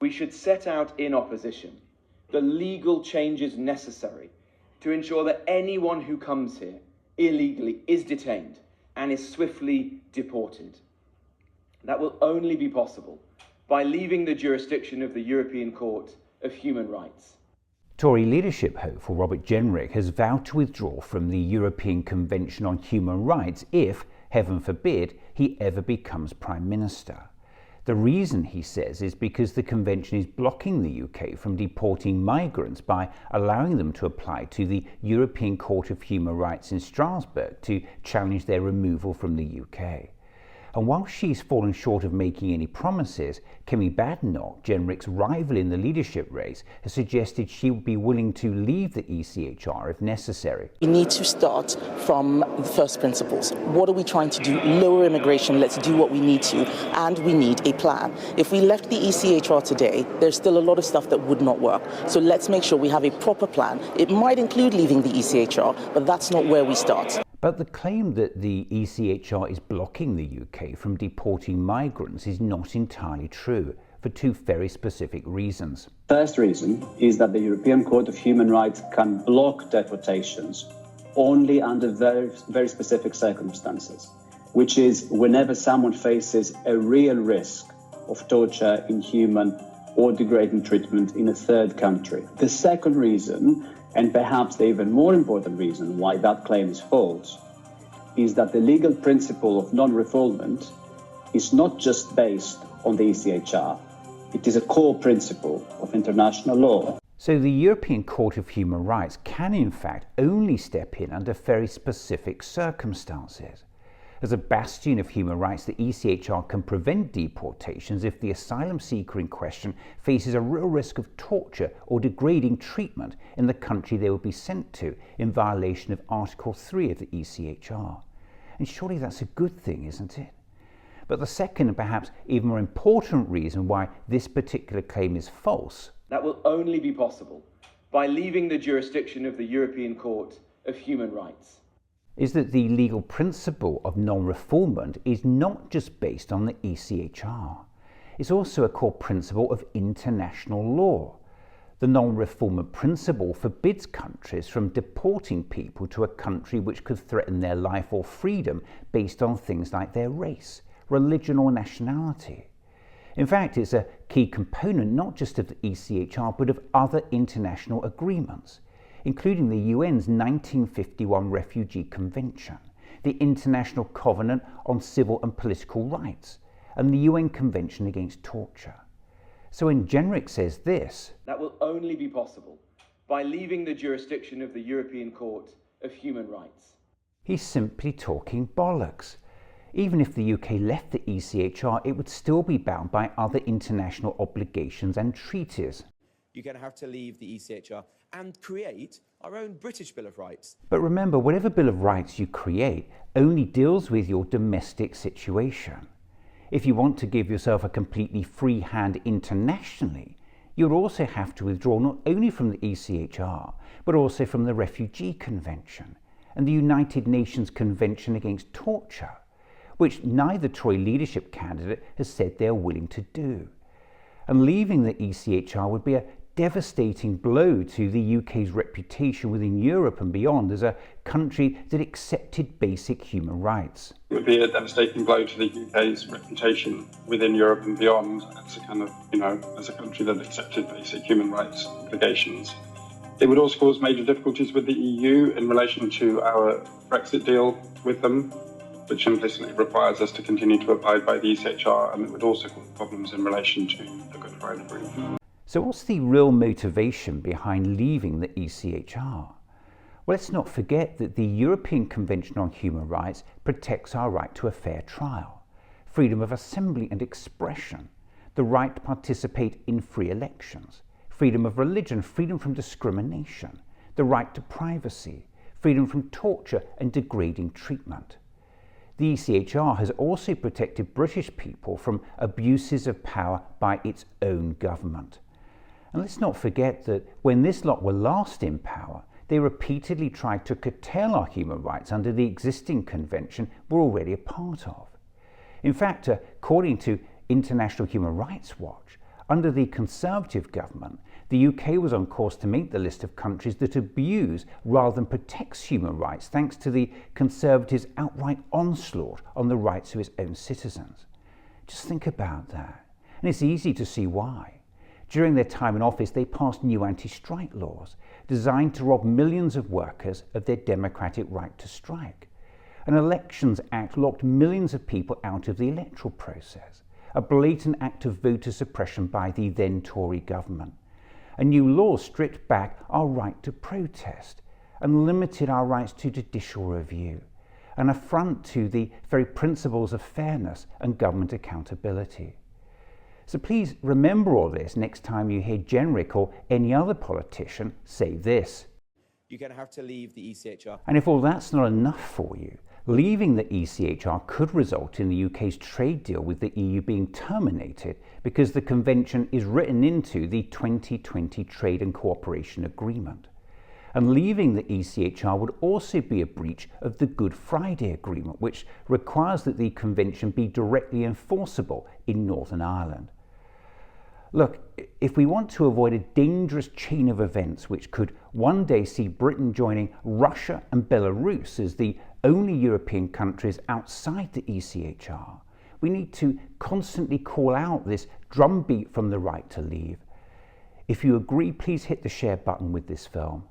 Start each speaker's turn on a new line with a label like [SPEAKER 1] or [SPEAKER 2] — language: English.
[SPEAKER 1] We should set out in opposition the legal changes necessary to ensure that anyone who comes here illegally is detained and is swiftly deported. That will only be possible by leaving the jurisdiction of the European Court of Human Rights.
[SPEAKER 2] Tory leadership hopeful Robert Jenrick has vowed to withdraw from the European Convention on Human Rights if, heaven forbid, he ever becomes Prime Minister. The reason, he says, is because the convention is blocking the UK from deporting migrants by allowing them to apply to the European Court of Human Rights in Strasbourg to challenge their removal from the UK. And while she's fallen short of making any promises, Kemi Badenoch, Jenrick's rival in the leadership race, has suggested she would be willing to leave the ECHR if necessary.
[SPEAKER 3] We need to start from the first principles. What are we trying to do? Lower immigration, let's do what we need to, and we need a plan. If we left the ECHR today, there's still a lot of stuff that would not work. So let's make sure we have a proper plan. It might include leaving the ECHR, but that's not where we start.
[SPEAKER 2] But the claim that the ECHR is blocking the UK from deporting migrants is not entirely true, for two very specific reasons.
[SPEAKER 4] First reason is that the European Court of Human Rights can block deportations only under very specific circumstances, which is whenever someone faces a real risk of torture, inhuman or degrading treatment in a third country. The second reason, and perhaps the even more important reason why that claim is false, is that the legal principle of non-refoulement is not just based on the ECHR, it is a core principle of international law.
[SPEAKER 2] So the European Court of Human Rights can in fact only step in under very specific circumstances. As a bastion of human rights, the ECHR can prevent deportations if the asylum seeker in question faces a real risk of torture or degrading treatment in the country they will be sent to in violation of Article 3 of the ECHR. And surely that's a good thing, isn't it? But the second and perhaps even more important reason why this particular claim is false.
[SPEAKER 1] That will only be possible by leaving the jurisdiction of the European Court of Human Rights.
[SPEAKER 2] Is that the legal principle of non-refoulement is not just based on the ECHR. It's also a core principle of international law. The non-refoulement principle forbids countries from deporting people to a country which could threaten their life or freedom based on things like their race, religion or nationality. In fact, it's a key component not just of the ECHR but of other international agreements, including the UN's 1951 Refugee Convention, the International Covenant on Civil and Political Rights, and the UN Convention Against Torture. So when Jenrick says this,
[SPEAKER 1] that will only be possible by leaving the jurisdiction of the European Court of Human Rights.
[SPEAKER 2] He's simply talking bollocks. Even if the UK left the ECHR, it would still be bound by other international obligations and treaties.
[SPEAKER 5] You're going to have to leave the ECHR and create our own British Bill of Rights.
[SPEAKER 2] But remember, whatever Bill of Rights you create only deals with your domestic situation. If you want to give yourself a completely free hand internationally, you'll also have to withdraw not only from the ECHR, but also from the Refugee Convention and the United Nations Convention Against Torture, which neither Tory leadership candidate has said they are willing to do. And leaving the ECHR would be a devastating blow to the UK's reputation within Europe and beyond as a country that accepted basic human rights.
[SPEAKER 6] It would be a devastating blow to the UK's reputation within Europe and beyond as a kind of, as a country that accepted basic human rights obligations. It would also cause major difficulties with the EU in relation to our Brexit deal with them, which implicitly requires us to continue to abide by the ECHR, and it would also cause problems in relation to the Good Friday Agreement.
[SPEAKER 2] So what's the real motivation behind leaving the ECHR? Well, let's not forget that the European Convention on Human Rights protects our right to a fair trial, freedom of assembly and expression, the right to participate in free elections, freedom of religion, freedom from discrimination, the right to privacy, freedom from torture and degrading treatment. The ECHR has also protected British people from abuses of power by its own government. And let's not forget that when this lot were last in power, they repeatedly tried to curtail our human rights under the existing convention we're already a part of. In fact, according to International Human Rights Watch, Under the Conservative government, the UK was on course to make the list of countries that abuse rather than protects human rights, thanks to the Conservatives' outright onslaught on the rights of its own citizens. Just think about that. And it's easy to see why. During their time in office, they passed new anti-strike laws designed to rob millions of workers of their democratic right to strike. An Elections Act locked millions of people out of the electoral process, a blatant act of voter suppression by the then Tory government. A new law stripped back our right to protest and limited our rights to judicial review, an affront to the very principles of fairness and government accountability. So please remember all this next time you hear Jenrick or any other politician say this.
[SPEAKER 5] You're going to have to leave the ECHR.
[SPEAKER 2] And if all that's not enough for you, leaving the ECHR could result in the UK's trade deal with the EU being terminated because the convention is written into the 2020 Trade and Cooperation Agreement. And leaving the ECHR would also be a breach of the Good Friday Agreement, which requires that the convention be directly enforceable in Northern Ireland. Look, if we want to avoid a dangerous chain of events which could one day see Britain joining Russia and Belarus as the only European countries outside the ECHR, we need to constantly call out this drumbeat from the right to leave. If you agree, please hit the share button with this film.